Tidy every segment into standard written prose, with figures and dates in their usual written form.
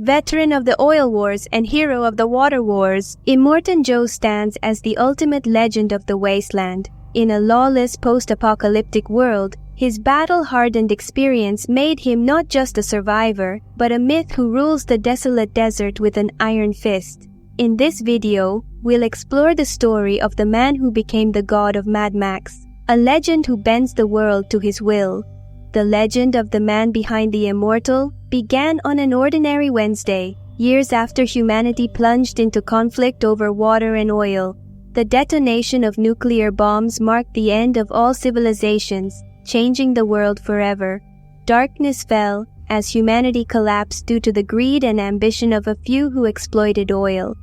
Veteran of the oil wars and hero of the water wars, Immortal Joe stands as the ultimate legend of the Wasteland. In a lawless post-apocalyptic world, his battle-hardened experience made him not just a survivor, but a myth who rules the desolate desert with an iron fist. In this video, we'll explore the story of the man who became the god of Mad Max, a legend who bends the world to his will. The legend of the man behind the Immortal began on an ordinary Wednesday, years after humanity plunged into conflict over water and oil. The detonation of nuclear bombs marked the end of all civilizations, changing the world forever. Darkness fell as humanity collapsed due to the greed and ambition of a few who exploited oil.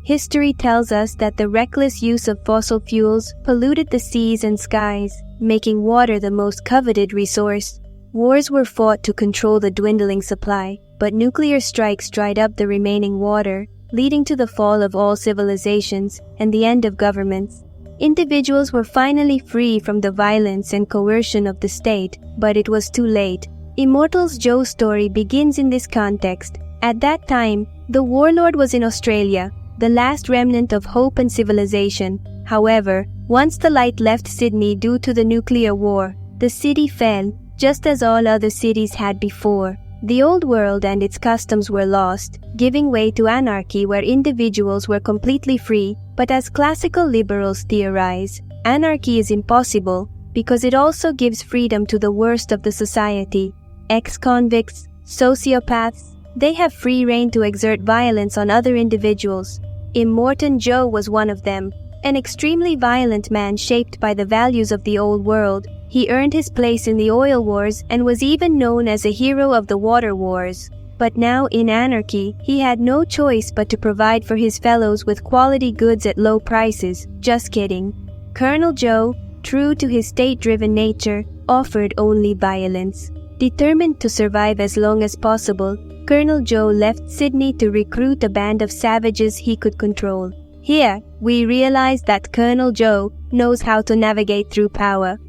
History tells us that the reckless use of fossil fuels polluted the seas and skies, making water the most coveted resource. Wars were fought to control the dwindling supply, but nuclear strikes dried up the remaining water, leading to the fall of all civilizations and the end of governments. Individuals were finally free from the violence and coercion of the state, but it was too late. Immortal Joe's story begins in this context. At that time, the warlord was in Australia, the last remnant of hope and civilization. However, once the light left Sydney due to the nuclear war, the city fell, just as all other cities had before. The old world and its customs were lost, giving way to anarchy where individuals were completely free. But as classical liberals theorize, anarchy is impossible because it also gives freedom to the worst of the society. Ex-convicts, sociopaths, they have free rein to exert violence on other individuals. Immortal Joe was one of them, an extremely violent man shaped by the values of the old world. He earned his place in the oil wars and was even known as a hero of the water wars. But now, in anarchy, he had no choice but to provide for his fellows with quality goods at low prices. Just kidding. Colonel Joe, true to his state-driven nature, offered only violence. Determined to survive as long as possible, Colonel Joe left Sydney to recruit a band of savages he could control. Here, we realize that Colonel Joe knows how to navigate through power.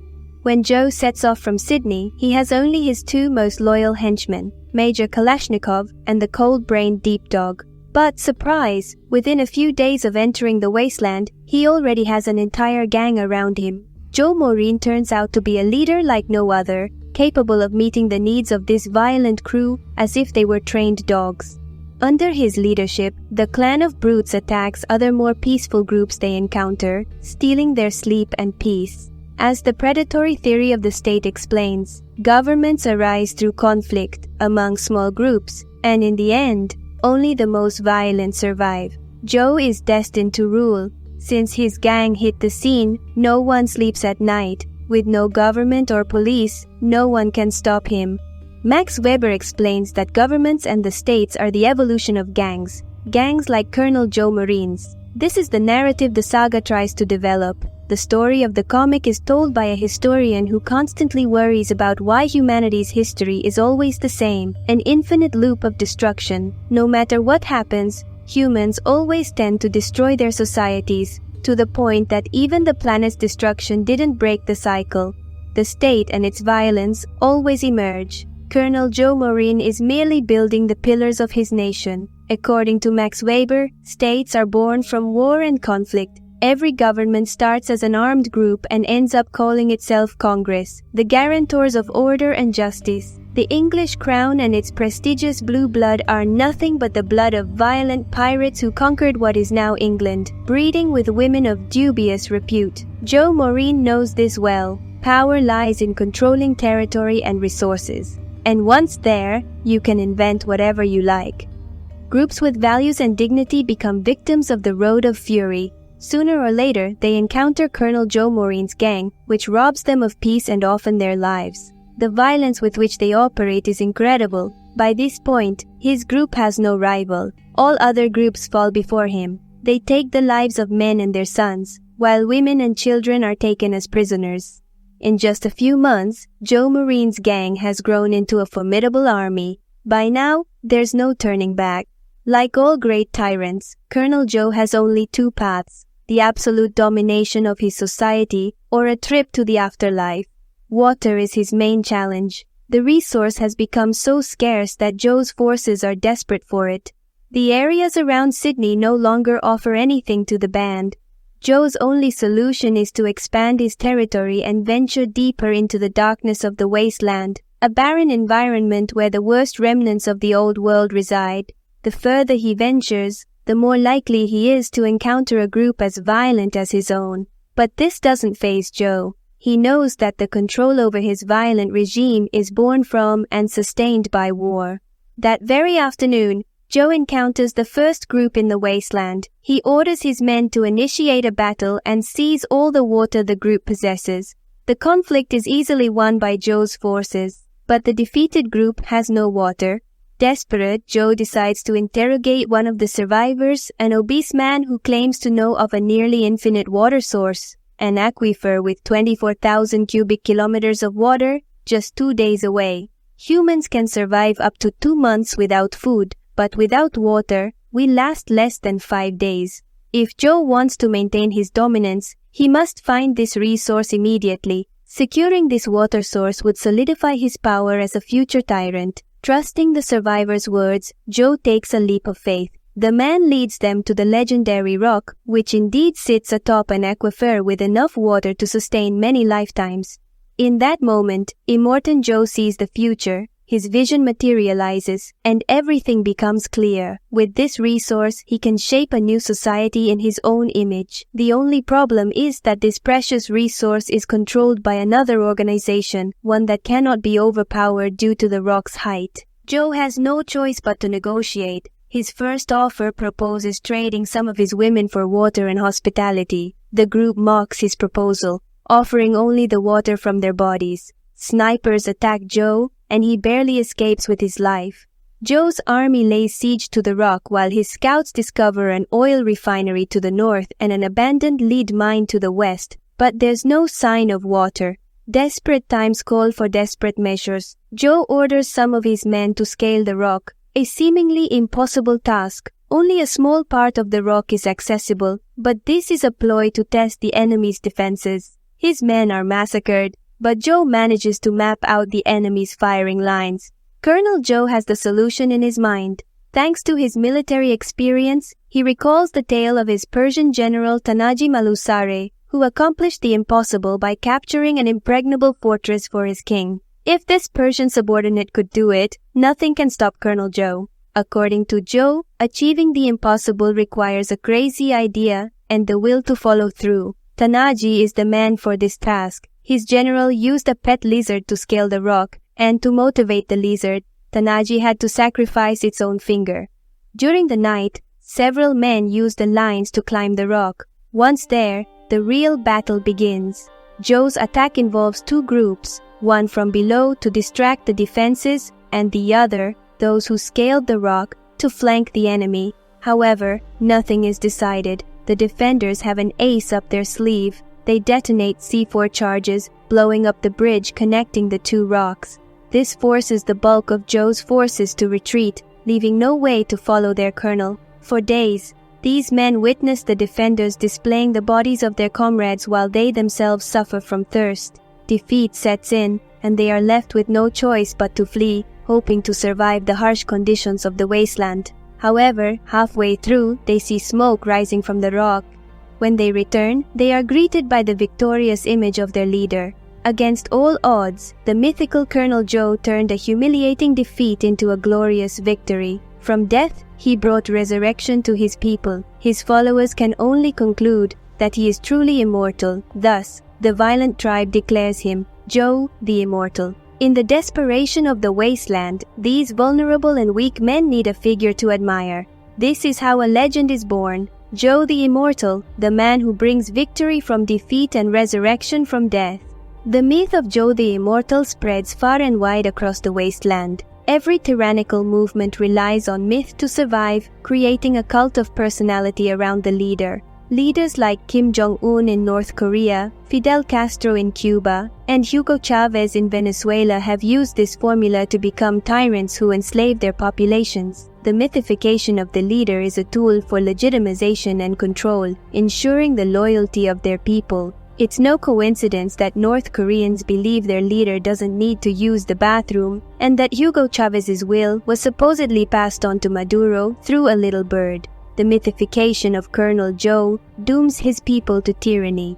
When Joe sets off from Sydney, he has only his two most loyal henchmen, Major Kalashnikov and the cold-brained Deep Dog. But surprise, within a few days of entering the wasteland, he already has an entire gang around him. Joe Maureen turns out to be a leader like no other, capable of meeting the needs of this violent crew as if they were trained dogs. Under his leadership, the clan of brutes attacks other more peaceful groups they encounter, stealing their sleep and peace. As the predatory theory of the state explains, governments arise through conflict among small groups, and in the end, only the most violent survive. Joe is destined to rule. Since his gang hit the scene, no one sleeps at night. With no government or police, no one can stop him. Max Weber explains that governments and the states are the evolution of gangs. Gangs like Colonel Joe Marines. This is the narrative the saga tries to develop. The story of the comic is told by a historian who constantly worries about why humanity's history is always the same, an infinite loop of destruction. No matter what happens, humans always tend to destroy their societies, to the point that even the planet's destruction didn't break the cycle. The state and its violence always emerge. Colonel Joe Maureen is merely building the pillars of his nation. According to Max Weber, states are born from war and conflict. Every government starts as an armed group and ends up calling itself Congress, the guarantors of order and justice. The English crown and its prestigious blue blood are nothing but the blood of violent pirates who conquered what is now England, breeding with women of dubious repute. Joe Maureen knows this well. Power lies in controlling territory and resources. And once there, you can invent whatever you like. Groups with values and dignity become victims of the road of fury. Sooner or later, they encounter Colonel Joe Maureen's gang, which robs them of peace and often their lives. The violence with which they operate is incredible. By this point, his group has no rival. All other groups fall before him. They take the lives of men and their sons, while women and children are taken as prisoners. In just a few months, Joe Maureen's gang has grown into a formidable army. By now, there's no turning back. Like all great tyrants, Colonel Joe has only two paths: the absolute domination of his society or a trip to the afterlife. Water is his main challenge. The resource has become so scarce that Joe's forces are desperate for it. The areas around Sydney no longer offer anything to the band. Joe's only solution is to expand his territory and venture deeper into the darkness of the wasteland, a barren environment where the worst remnants of the old world reside. The further he ventures, the more likely he is to encounter a group as violent as his own. But this doesn't faze Joe. He knows that the control over his violent regime is born from and sustained by war. That very afternoon, Joe encounters the first group in the wasteland. He orders his men to initiate a battle and seize all the water the group possesses. The conflict is easily won by Joe's forces, but the defeated group has no water. Desperate, Joe decides to interrogate one of the survivors, an obese man who claims to know of a nearly infinite water source, an aquifer with 24,000 cubic kilometers of water just 2 days away. Humans can survive up to 2 months without food, but without water, we last less than 5 days. If Joe wants to maintain his dominance, he must find this resource immediately. Securing this water source would solidify his power as a future tyrant. Trusting the survivors' words, Joe takes a leap of faith. The man leads them to the legendary rock, which indeed sits atop an aquifer with enough water to sustain many lifetimes. In that moment, Immortal Joe sees the future. His vision materializes, and everything becomes clear. With this resource, he can shape a new society in his own image. The only problem is that this precious resource is controlled by another organization, one that cannot be overpowered due to the rock's height. Joe has no choice but to negotiate. His first offer proposes trading some of his women for water and hospitality. The group mocks his proposal, offering only the water from their bodies. Snipers attack Joe, and he barely escapes with his life. Joe's army lays siege to the rock while his scouts discover an oil refinery to the north and an abandoned lead mine to the west, but there's no sign of water. Desperate times call for desperate measures. Joe orders some of his men to scale the rock, a seemingly impossible task. Only a small part of the rock is accessible, but this is a ploy to test the enemy's defenses. His men are massacred, but Joe manages to map out the enemy's firing lines. Colonel Joe has the solution in his mind. Thanks to his military experience, he recalls the tale of his Persian general Tanaji Malusare, who accomplished the impossible by capturing an impregnable fortress for his king. If this Persian subordinate could do it, nothing can stop Colonel Joe. According to Joe, achieving the impossible requires a crazy idea and the will to follow through. Tanaji is the man for this task. His general used a pet lizard to scale the rock, and to motivate the lizard, Tanaji had to sacrifice its own finger. During the night, several men used the lines to climb the rock. Once there, the real battle begins. Joe's attack involves 2 groups, one from below to distract the defenses, and the other, those who scaled the rock, to flank the enemy. However, nothing is decided. The defenders have an ace up their sleeve. They detonate C4 charges, blowing up the bridge connecting the 2 rocks. This forces the bulk of Joe's forces to retreat, leaving no way to follow their colonel. For days, these men witness the defenders displaying the bodies of their comrades while they themselves suffer from thirst. Defeat sets in, and they are left with no choice but to flee, hoping to survive the harsh conditions of the wasteland. However, halfway through, they see smoke rising from the rock. When they return, they are greeted by the victorious image of their leader. Against all odds, the mythical Colonel Joe turned a humiliating defeat into a glorious victory. From death, he brought resurrection to his people. His followers can only conclude that he is truly immortal. Thus, the violent tribe declares him Joe the Immortal. In the desperation of the wasteland, these vulnerable and weak men need a figure to admire. This is how a legend is born. Joe the Immortal, the man who brings victory from defeat and resurrection from death. The myth of Joe the Immortal spreads far and wide across the wasteland. Every tyrannical movement relies on myth to survive, creating a cult of personality around the leader. Leaders like Kim Jong-un in North Korea, Fidel Castro in Cuba, and Hugo Chavez in Venezuela have used this formula to become tyrants who enslave their populations. The mythification of the leader is a tool for legitimization and control, ensuring the loyalty of their people. It's no coincidence that North Koreans believe their leader doesn't need to use the bathroom and that Hugo Chavez's will was supposedly passed on to Maduro through a little bird. The mythification of Colonel Joe dooms his people to tyranny.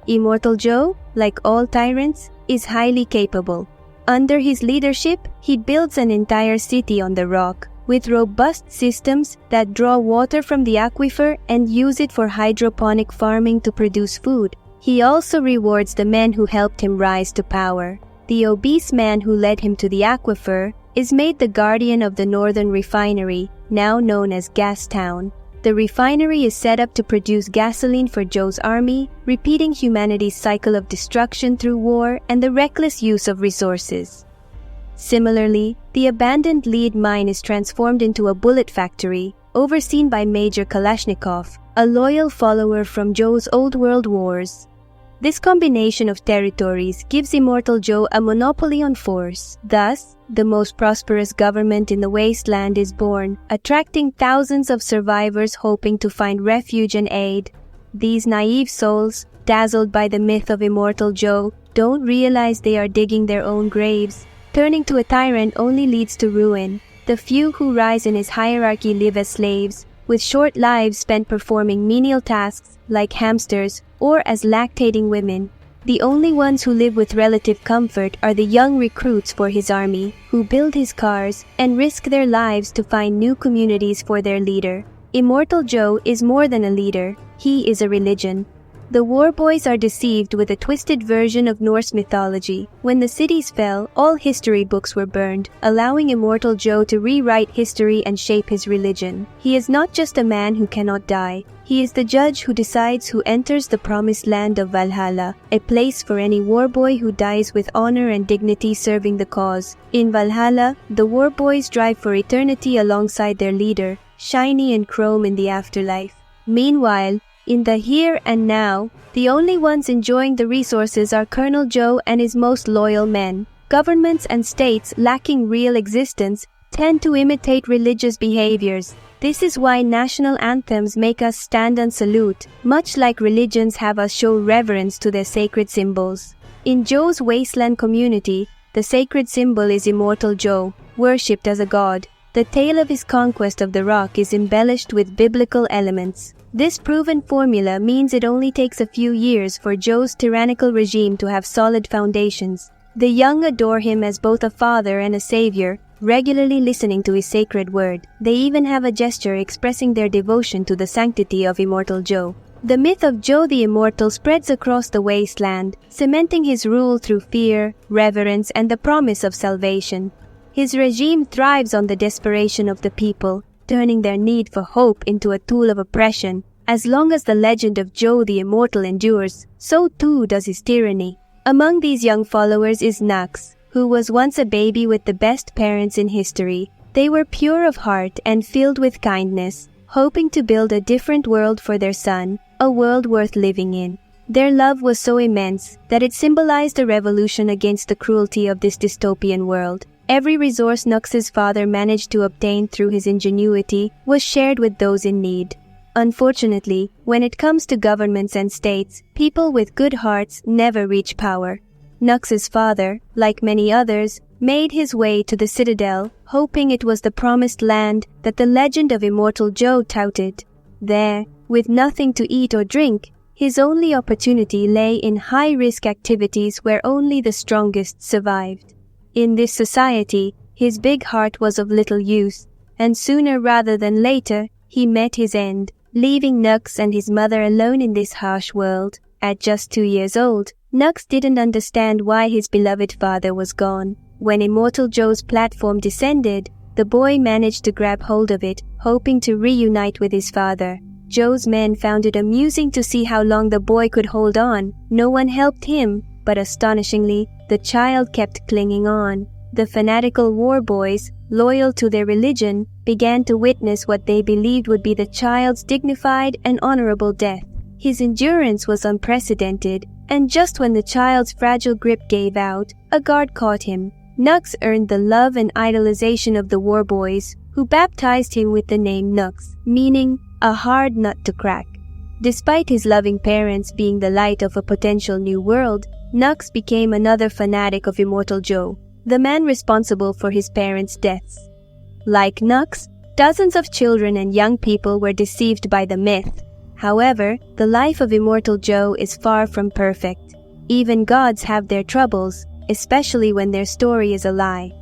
Immortal Joe, like all tyrants, is highly capable. Under his leadership, he builds an entire city on the rock, with robust systems that draw water from the aquifer and use it for hydroponic farming to produce food. He also rewards the men who helped him rise to power. The obese man who led him to the aquifer is made the guardian of the northern refinery, now known as Gas Town. The refinery is set up to produce gasoline for Joe's army, repeating humanity's cycle of destruction through war and the reckless use of resources. Similarly, the abandoned lead mine is transformed into a bullet factory, overseen by Major Kalashnikov, a loyal follower from Joe's old world wars. This combination of territories gives Immortal Joe a monopoly on force. Thus, the most prosperous government in the wasteland is born, attracting thousands of survivors hoping to find refuge and aid. These naive souls, dazzled by the myth of Immortal Joe, don't realize they are digging their own graves. Turning to a tyrant only leads to ruin. The few who rise in his hierarchy live as slaves, with short lives spent performing menial tasks like hamsters or as lactating women. The only ones who live with relative comfort are the young recruits for his army, who build his cars and risk their lives to find new communities for their leader. Immortal Joe is more than a leader, he is a religion. The war boys are deceived with a twisted version of Norse mythology. When the cities fell, all history books were burned, allowing Immortal Joe to rewrite history and shape his religion. He is not just a man who cannot die. He is the judge who decides who enters the promised land of Valhalla, a place for any war boy who dies with honor and dignity serving the cause. In Valhalla, the war boys drive for eternity alongside their leader, shiny and chrome in the afterlife. Meanwhile, in the here and now, the only ones enjoying the resources are Colonel Joe and his most loyal men. Governments and states lacking real existence tend to imitate religious behaviors. This is why national anthems make us stand and salute, much like religions have us show reverence to their sacred symbols. In Joe's Wasteland community, the sacred symbol is Immortal Joe, worshipped as a god. The tale of his conquest of the rock is embellished with biblical elements. This proven formula means it only takes a few years for Joe's tyrannical regime to have solid foundations. The young adore him as both a father and a savior, regularly listening to his sacred word. They even have a gesture expressing their devotion to the sanctity of Immortal Joe. The myth of Joe the Immortal spreads across the wasteland, cementing his rule through fear, reverence, and the promise of salvation. His regime thrives on the desperation of the people, turning their need for hope into a tool of oppression. As long as the legend of Joe the Immortal endures, so too does his tyranny. Among these young followers is Nux, who was once a baby with the best parents in history. They were pure of heart and filled with kindness, hoping to build a different world for their son, a world worth living in. Their love was so immense that it symbolized a revolution against the cruelty of this dystopian world. Every resource Nux's father managed to obtain through his ingenuity was shared with those in need. Unfortunately, when it comes to governments and states, people with good hearts never reach power. Nux's father, like many others, made his way to the citadel, hoping it was the promised land that the legend of Immortal Joe touted. There, with nothing to eat or drink, his only opportunity lay in high-risk activities where only the strongest survived. In this society, his big heart was of little use, and sooner rather than later, he met his end, leaving Nux and his mother alone in this harsh world. At just 2 years old, Nux didn't understand why his beloved father was gone. When Immortal Joe's platform descended, the boy managed to grab hold of it, hoping to reunite with his father. Joe's men found it amusing to see how long the boy could hold on. No one helped him, but astonishingly, the child kept clinging on. The fanatical war boys, loyal to their religion, began to witness what they believed would be the child's dignified and honorable death. His endurance was unprecedented, and just when the child's fragile grip gave out, a guard caught him. Nux earned the love and idolization of the war boys, who baptized him with the name Nux, meaning a hard nut to crack. Despite his loving parents being the light of a potential new world, Nux became another fanatic of Immortal Joe, the man responsible for his parents' deaths. Like Nux, dozens of children and young people were deceived by the myth. However, the life of Immortal Joe is far from perfect. Even gods have their troubles, especially when their story is a lie.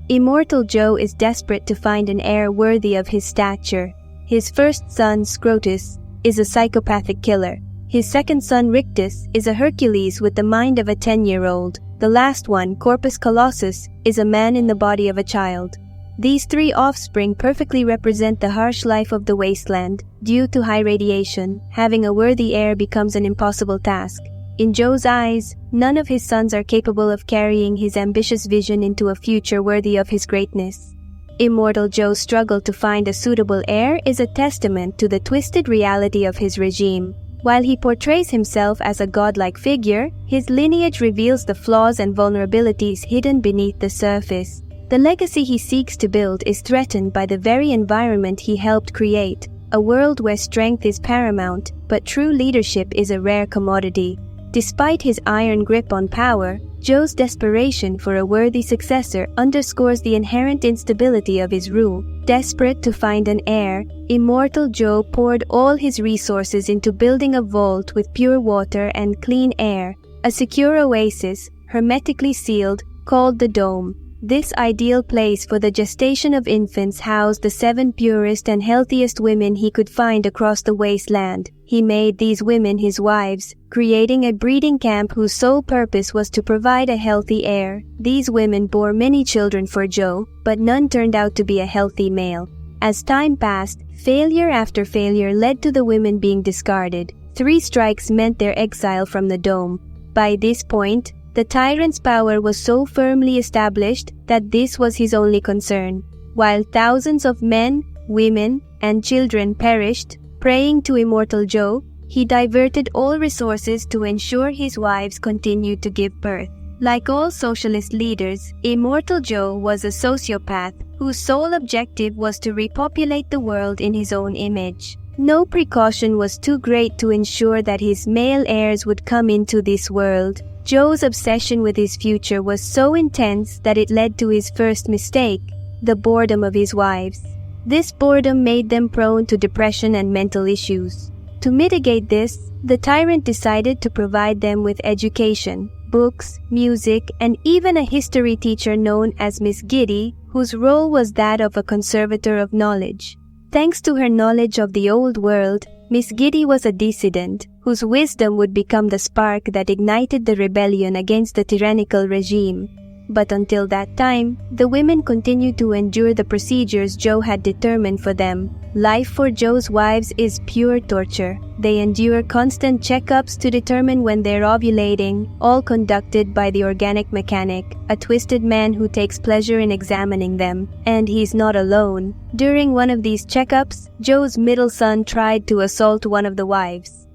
Immortal Joe is desperate to find an heir worthy of his stature. His first son, Scrotus, is a psychopathic killer. His second son, Rictus, is a Hercules with the mind of a 10-year-old. The last one, Corpus Colossus, is a man in the body of a child. These three offspring perfectly represent the harsh life of the wasteland. Due to high radiation, having a worthy heir becomes an impossible task. In Joe's eyes, none of his sons are capable of carrying his ambitious vision into a future worthy of his greatness. Immortal Joe's struggle to find a suitable heir is a testament to the twisted reality of his regime. While he portrays himself as a godlike figure, his lineage reveals the flaws and vulnerabilities hidden beneath the surface. The legacy he seeks to build is threatened by the very environment he helped create, a world where strength is paramount, but true leadership is a rare commodity. Despite his iron grip on power, Joe's desperation for a worthy successor underscores the inherent instability of his rule. Desperate to find an heir, Immortal Joe poured all his resources into building a vault with pure water and clean air, a secure oasis, hermetically sealed, called the Dome. This ideal place for the gestation of infants housed the 7 purest and healthiest women he could find across the wasteland. He made these women his wives, creating a breeding camp whose sole purpose was to provide a healthy heir. These women bore many children for Joe, but none turned out to be a healthy male. As time passed, failure after failure led to the women being discarded. 3 strikes meant their exile from the Dome. By this point, the tyrant's power was so firmly established that this was his only concern. While thousands of men, women, and children perished, praying to Immortal Joe, he diverted all resources to ensure his wives continued to give birth. Like all socialist leaders, Immortal Joe was a sociopath whose sole objective was to repopulate the world in his own image. No precaution was too great to ensure that his male heirs would come into this world. Joe's obsession with his future was so intense that it led to his first mistake, the boredom of his wives. This boredom made them prone to depression and mental issues. To mitigate this, the tyrant decided to provide them with education, books, music, and even a history teacher known as Miss Giddy, whose role was that of a conservator of knowledge. Thanks to her knowledge of the old world, Miss Giddy was a dissident, whose wisdom would become the spark that ignited the rebellion against the tyrannical regime. But until that time, the women continued to endure the procedures Joe had determined for them. Life for Joe's wives is pure torture. They endure constant checkups to determine when they're ovulating, all conducted by the organic mechanic, a twisted man who takes pleasure in examining them. And he's not alone. During one of these checkups, Joe's middle son tried to assault one of the wives.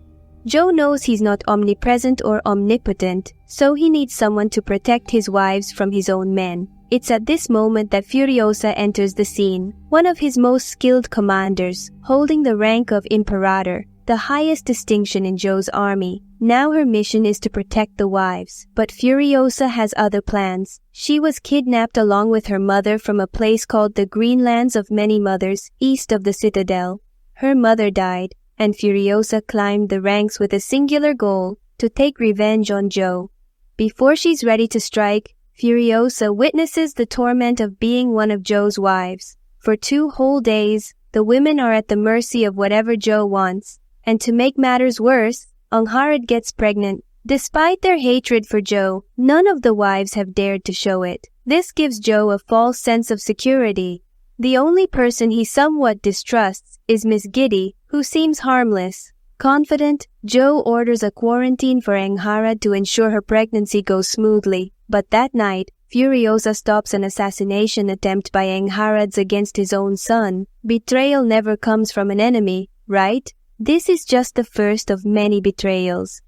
Joe knows he's not omnipresent or omnipotent, so he needs someone to protect his wives from his own men. It's at this moment that Furiosa enters the scene, one of his most skilled commanders, holding the rank of Imperator, the highest distinction in Joe's army. Now her mission is to protect the wives, but Furiosa has other plans. She was kidnapped along with her mother from a place called the Greenlands of Many Mothers, east of the Citadel. Her mother died, and Furiosa climbed the ranks with a singular goal, to take revenge on Joe. Before she's ready to strike, Furiosa witnesses the torment of being one of Joe's wives. For 2 whole days, the women are at the mercy of whatever Joe wants. And to make matters worse, Angharad gets pregnant. Despite their hatred for Joe, none of the wives have dared to show it. This gives Joe a false sense of security. The only person he somewhat distrusts is Miss Giddy, who seems harmless. Confident, Joe orders a quarantine for Angharad to ensure her pregnancy goes smoothly. But that night, Furiosa stops an assassination attempt by Angharad against his own son. Betrayal never comes from an enemy, right? This is just the first of many betrayals.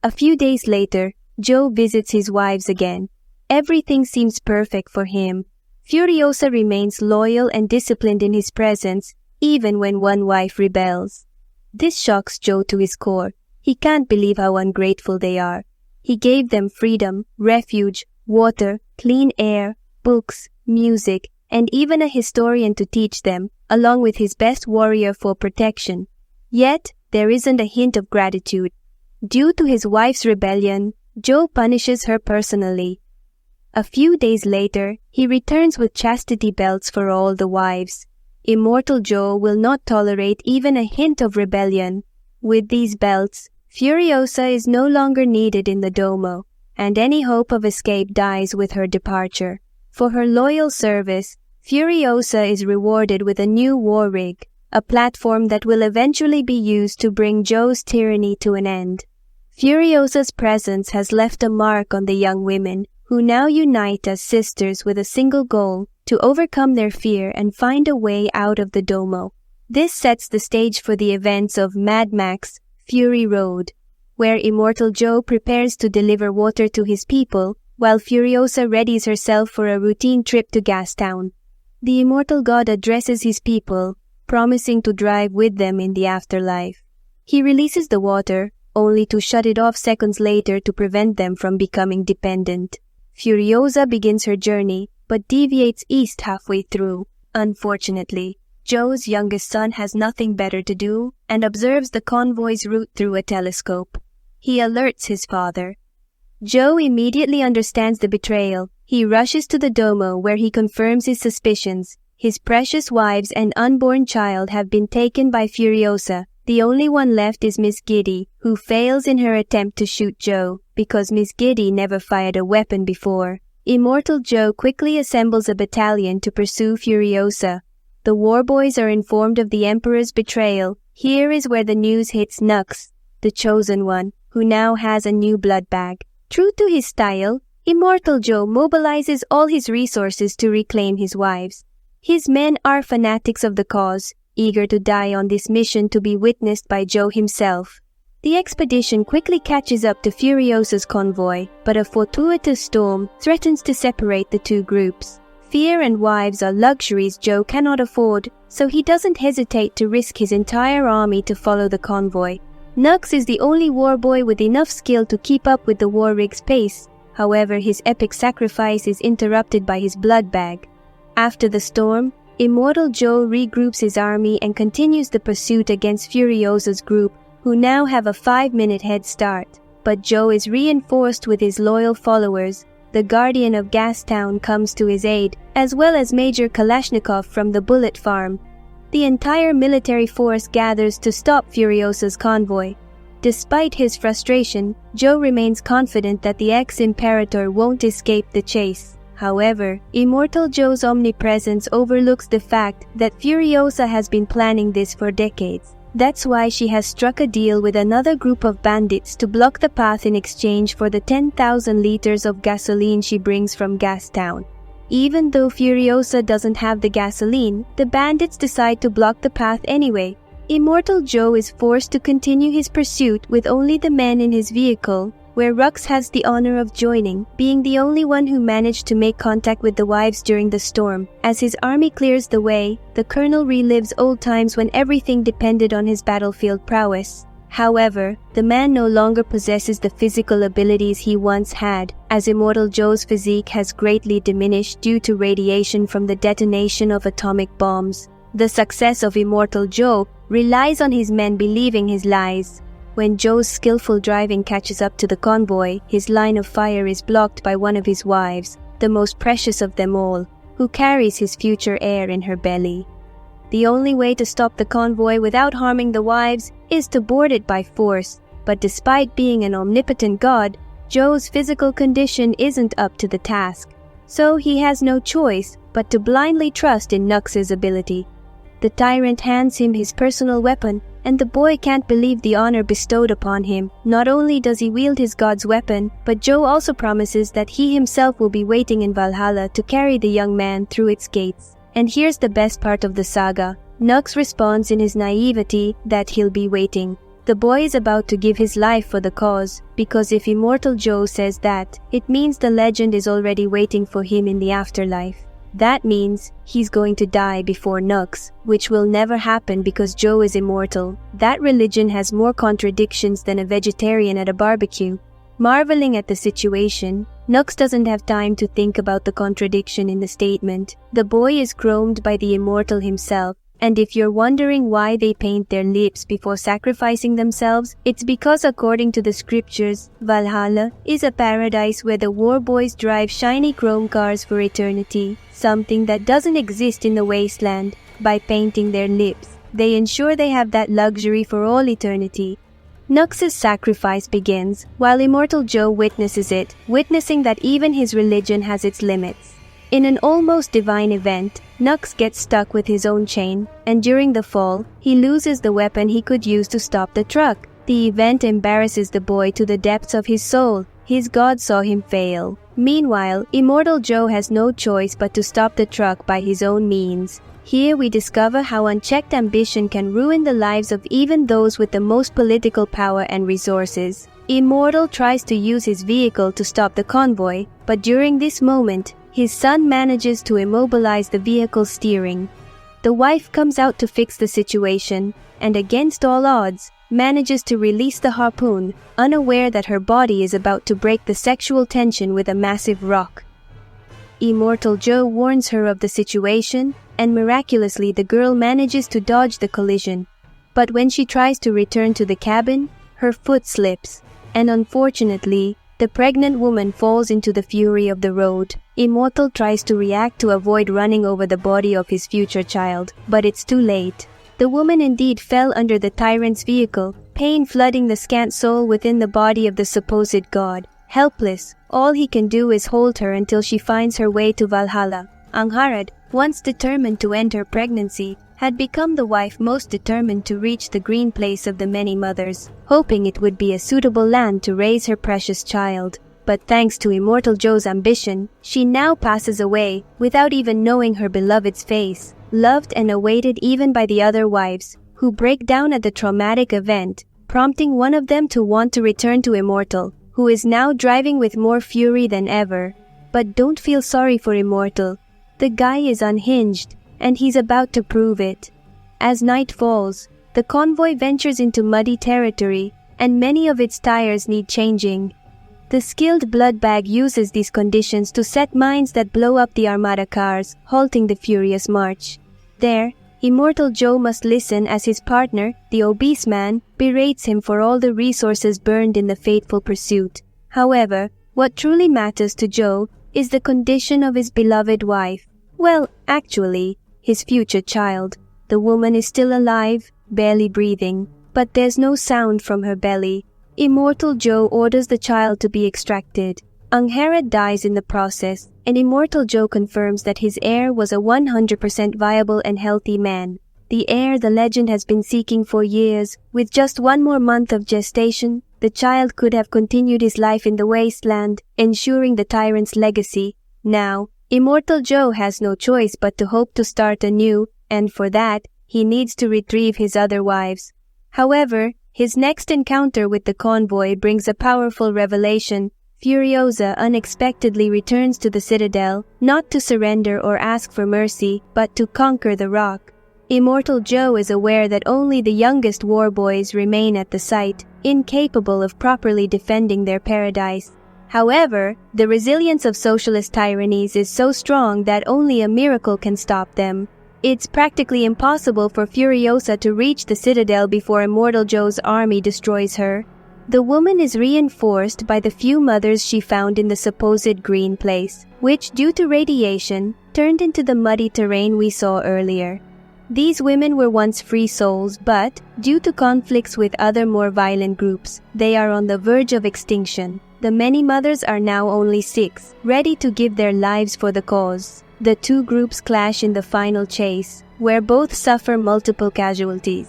A few days later, Joe visits his wives again. Everything seems perfect for him. Furiosa remains loyal and disciplined in his presence, even when one wife rebels. This shocks Joe to his core. He can't believe how ungrateful they are. He gave them freedom, refuge, water, clean air, books, music, and even a historian to teach them, along with his best warrior for protection. Yet, there isn't a hint of gratitude. Due to his wife's rebellion, Joe punishes her personally. A few days later, he returns with chastity belts for all the wives. Immortal Joe will not tolerate even a hint of rebellion. With these belts, Furiosa is no longer needed in the Domo, and any hope of escape dies with her departure. For her loyal service, Furiosa is rewarded with a new war rig, a platform that will eventually be used to bring Joe's tyranny to an end. Furiosa's presence has left a mark on the young women, who now unite as sisters with a single goal, to overcome their fear and find a way out of the Domo. This sets the stage for the events of Mad Max, Fury Road, where Immortal Joe prepares to deliver water to his people, while Furiosa readies herself for a routine trip to Gastown. The immortal god addresses his people, promising to drive with them in the afterlife. He releases the water, only to shut it off seconds later to prevent them from becoming dependent. Furiosa begins her journey, but deviates east halfway through. Unfortunately, Joe's youngest son has nothing better to do and observes the convoy's route through a telescope. He alerts his father. Joe immediately understands the betrayal. He rushes to the Domo where he confirms his suspicions. His precious wives and unborn child have been taken by Furiosa. The only one left is Miss Giddy, who fails in her attempt to shoot Joe, because Miss Giddy never fired a weapon before. Immortal Joe quickly assembles a battalion to pursue Furiosa. The war boys are informed of the Emperor's betrayal. Here is where the news hits Nux, the chosen one, who now has a new blood bag. True to his style, Immortal Joe mobilizes all his resources to reclaim his wives. His men are fanatics of the cause, eager to die on this mission to be witnessed by Joe himself. The expedition quickly catches up to Furiosa's convoy, but a fortuitous storm threatens to separate the two groups. Fear and wives are luxuries Joe cannot afford, so he doesn't hesitate to risk his entire army to follow the convoy. Nux is the only war boy with enough skill to keep up with the war rig's pace. However, his epic sacrifice is interrupted by his blood bag. After the storm, Immortal Joe regroups his army and continues the pursuit against Furiosa's group, who now have a 5-minute head start. But Joe is reinforced with his loyal followers. The Guardian of Gastown comes to his aid, as well as Major Kalashnikov from the Bullet Farm. The entire military force gathers to stop Furiosa's convoy. Despite his frustration, Joe remains confident that the ex-Imperator won't escape the chase. However, Immortal Joe's omnipresence overlooks the fact that Furiosa has been planning this for decades. That's why she has struck a deal with another group of bandits to block the path in exchange for the 10,000 liters of gasoline she brings from Gastown. Even though Furiosa doesn't have the gasoline, the bandits decide to block the path anyway. Immortal Joe is forced to continue his pursuit with only the men in his vehicle, where Rux has the honor of joining, being the only one who managed to make contact with the wives during the storm. As his army clears the way, the colonel relives old times when everything depended on his battlefield prowess. However, the man no longer possesses the physical abilities he once had, as Immortal Joe's physique has greatly diminished due to radiation from the detonation of atomic bombs. The success of Immortal Joe relies on his men believing his lies. When Joe's skillful driving catches up to the convoy, his line of fire is blocked by one of his wives, the most precious of them all, who carries his future heir in her belly. The only way to stop the convoy without harming the wives is to board it by force, but despite being an omnipotent god, Joe's physical condition isn't up to the task. So he has no choice but to blindly trust in Nux's ability. The tyrant hands him his personal weapon, and the boy can't believe the honor bestowed upon him. Not only does he wield his god's weapon, but Joe also promises that he himself will be waiting in Valhalla to carry the young man through its gates. And here's the best part of the saga. Nux responds in his naivety that he'll be waiting. The boy is about to give his life for the cause, because if Immortal Joe says that, it means the legend is already waiting for him in the afterlife. That means he's going to die before Nux, which will never happen because Joe is immortal. That religion has more contradictions than a vegetarian at a barbecue. Marveling at the situation, Nux doesn't have time to think about the contradiction in the statement. The boy is groomed by the immortal himself, and if you're wondering why they paint their lips before sacrificing themselves, it's because according to the scriptures, Valhalla is a paradise where the war boys drive shiny chrome cars for eternity, something that doesn't exist in the wasteland. By painting their lips, they ensure they have that luxury for all eternity. Nux's sacrifice begins while Immortal Joe witnesses it, witnessing that even his religion has its limits. In an almost divine event, Nux gets stuck with his own chain, and during the fall, he loses the weapon he could use to stop the truck. The event embarrasses the boy to the depths of his soul. His god saw him fail. Meanwhile, Immortal Joe has no choice but to stop the truck by his own means. Here we discover how unchecked ambition can ruin the lives of even those with the most political power and resources. Immortal tries to use his vehicle to stop the convoy, but during this moment, his son manages to immobilize the vehicle's steering. The wife comes out to fix the situation, and against all odds, manages to release the harpoon, unaware that her body is about to break the sexual tension with a massive rock. Immortal Joe warns her of the situation, and miraculously the girl manages to dodge the collision. But when she tries to return to the cabin, her foot slips, and unfortunately, the pregnant woman falls into the fury of the road. Immortal tries to react to avoid running over the body of his future child, but it's too late. The woman indeed fell under the tyrant's vehicle, pain flooding the scant soul within the body of the supposed god. Helpless, all he can do is hold her until she finds her way to Valhalla. Angharad, once determined to end her pregnancy, had become the wife most determined to reach the green place of the many mothers, hoping it would be a suitable land to raise her precious child. But thanks to Immortal Joe's ambition, she now passes away without even knowing her beloved's face, loved and awaited even by the other wives, who break down at the traumatic event, prompting one of them to want to return to Immortal, who is now driving with more fury than ever. But don't feel sorry for Immortal. The guy is unhinged, and he's about to prove it. As night falls, the convoy ventures into muddy territory, and many of its tires need changing. The skilled bloodbag uses these conditions to set mines that blow up the armada cars, halting the furious march. There, Immortal Joe must listen as his partner, the obese man, berates him for all the resources burned in the fateful pursuit. However, what truly matters to Joe is the condition of his beloved wife. Well, actually, his future child. The woman is still alive, barely breathing, but there's no sound from her belly. Immortal Joe orders the child to be extracted. Angharad dies in the process, and Immortal Joe confirms that his heir was a 100% viable and healthy man. The heir the legend has been seeking for years. With just one more month of gestation, the child could have continued his life in the wasteland, ensuring the tyrant's legacy. Now, Immortal Joe has no choice but to hope to start anew, and for that, he needs to retrieve his other wives. However, his next encounter with the convoy brings a powerful revelation. Furiosa unexpectedly returns to the citadel, not to surrender or ask for mercy, but to conquer the rock. Immortal Joe is aware that only the youngest war boys remain at the site, incapable of properly defending their paradise. However, the resilience of socialist tyrannies is so strong that only a miracle can stop them. It's practically impossible for Furiosa to reach the citadel before Immortal Joe's army destroys her. The woman is reinforced by the few mothers she found in the supposed green place, which, due to radiation, turned into the muddy terrain we saw earlier. These women were once free souls, but, due to conflicts with other more violent groups, they are on the verge of extinction. The many mothers are now only 6, ready to give their lives for the cause. The two groups clash in the final chase, where both suffer multiple casualties.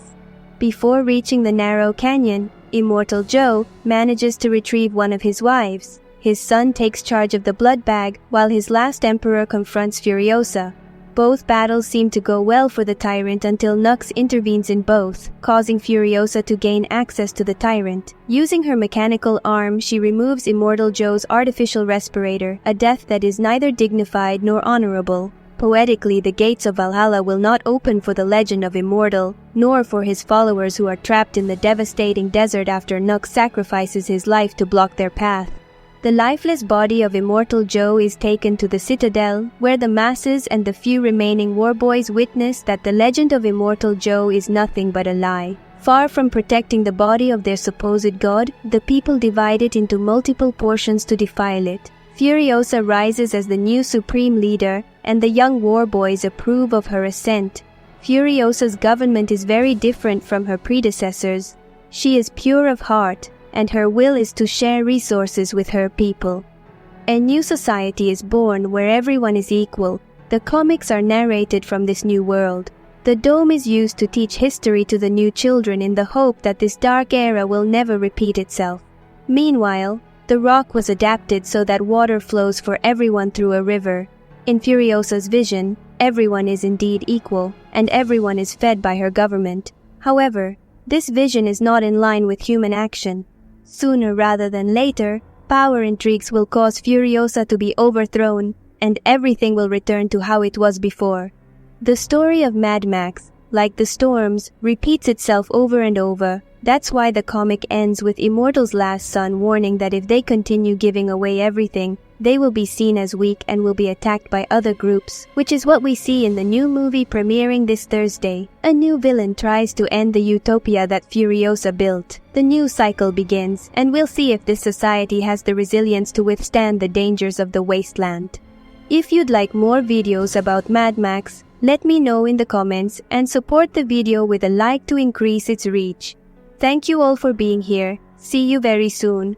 Before reaching the narrow canyon, Immortal Joe manages to retrieve one of his wives. His son takes charge of the blood bag, while his last emperor confronts Furiosa. Both battles seem to go well for the tyrant until Nux intervenes in both, causing Furiosa to gain access to the tyrant. Using her mechanical arm, she removes Immortal Joe's artificial respirator, a death that is neither dignified nor honorable. Poetically, the gates of Valhalla will not open for the legend of Immortal, nor for his followers who are trapped in the devastating desert after Nux sacrifices his life to block their path. The lifeless body of Immortal Joe is taken to the citadel, where the masses and the few remaining warboys witness that the legend of Immortal Joe is nothing but a lie. Far from protecting the body of their supposed god, the people divide it into multiple portions to defile it. Furiosa rises as the new supreme leader, and the young warboys approve of her ascent. Furiosa's government is very different from her predecessors. She is pure of heart, and her will is to share resources with her people. A new society is born where everyone is equal. The comics are narrated from this new world. The dome is used to teach history to the new children in the hope that this dark era will never repeat itself. Meanwhile, the rock was adapted so that water flows for everyone through a river. In Furiosa's vision, everyone is indeed equal, and everyone is fed by her government. However, this vision is not in line with human action. Sooner rather than later, power intrigues will cause Furiosa to be overthrown, and everything will return to how it was before. The story of Mad Max, like the storms, repeats itself over and over. That's why the comic ends with Immortal's last son warning that if they continue giving away everything, they will be seen as weak and will be attacked by other groups, which is what we see in the new movie premiering this Thursday. A new villain tries to end the utopia that Furiosa built. The new cycle begins, and we'll see if this society has the resilience to withstand the dangers of the wasteland. If you'd like more videos about Mad Max, let me know in the comments and support the video with a like to increase its reach. Thank you all for being here. See you very soon.